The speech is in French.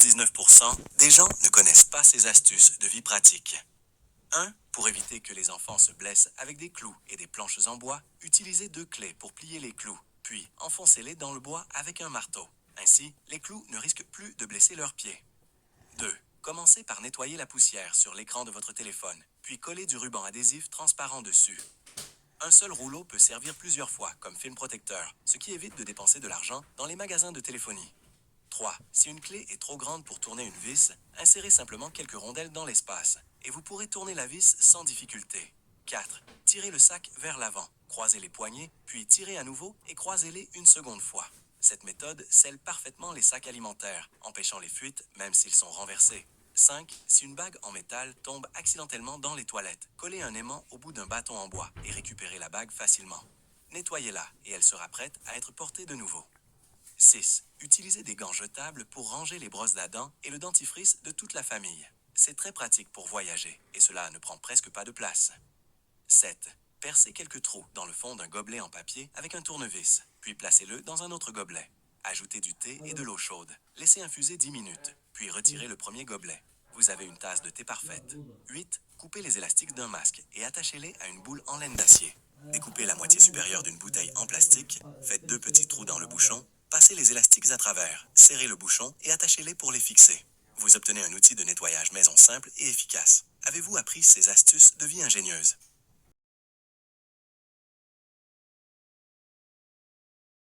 99% des gens ne connaissent pas ces astuces de vie pratique. 1. Pour éviter que les enfants se blessent avec des clous et des planches en bois, utilisez 2 clés pour plier les clous, puis enfoncez-les dans le bois avec un marteau. Ainsi, les clous ne risquent plus de blesser leurs pieds. 2. Commencez par nettoyer la poussière sur l'écran de votre téléphone, puis collez du ruban adhésif transparent dessus. Un seul rouleau peut servir plusieurs fois comme film protecteur, ce qui évite de dépenser de l'argent dans les magasins de téléphonie. 3. Si une clé est trop grande pour tourner une vis, insérez simplement quelques rondelles dans l'espace, et vous pourrez tourner la vis sans difficulté. 4. Tirez le sac vers l'avant, croisez les poignets, puis tirez à nouveau et croisez-les une seconde fois. Cette méthode scelle parfaitement les sacs alimentaires, empêchant les fuites même s'ils sont renversés. 5. Si une bague en métal tombe accidentellement dans les toilettes, collez un aimant au bout d'un bâton en bois et récupérez la bague facilement. Nettoyez-la et elle sera prête à être portée de nouveau. 6. Utilisez des gants jetables pour ranger les brosses à dents et le dentifrice de toute la famille. C'est très pratique pour voyager et cela ne prend presque pas de place. 7. Percez quelques trous dans le fond d'un gobelet en papier avec un tournevis, puis placez-le dans un autre gobelet. Ajoutez du thé et de l'eau chaude. Laissez infuser 10 minutes, puis retirez le premier gobelet. Vous avez une tasse de thé parfaite. 8. Coupez les élastiques d'un masque et attachez-les à une boule en laine d'acier. Découpez la moitié supérieure d'une bouteille en plastique, faites 2 petits trous dans le bouchon, passez les élastiques à travers, serrez le bouchon et attachez-les pour les fixer. Vous obtenez un outil de nettoyage maison simple et efficace. Avez-vous appris ces astuces de vie ingénieuse?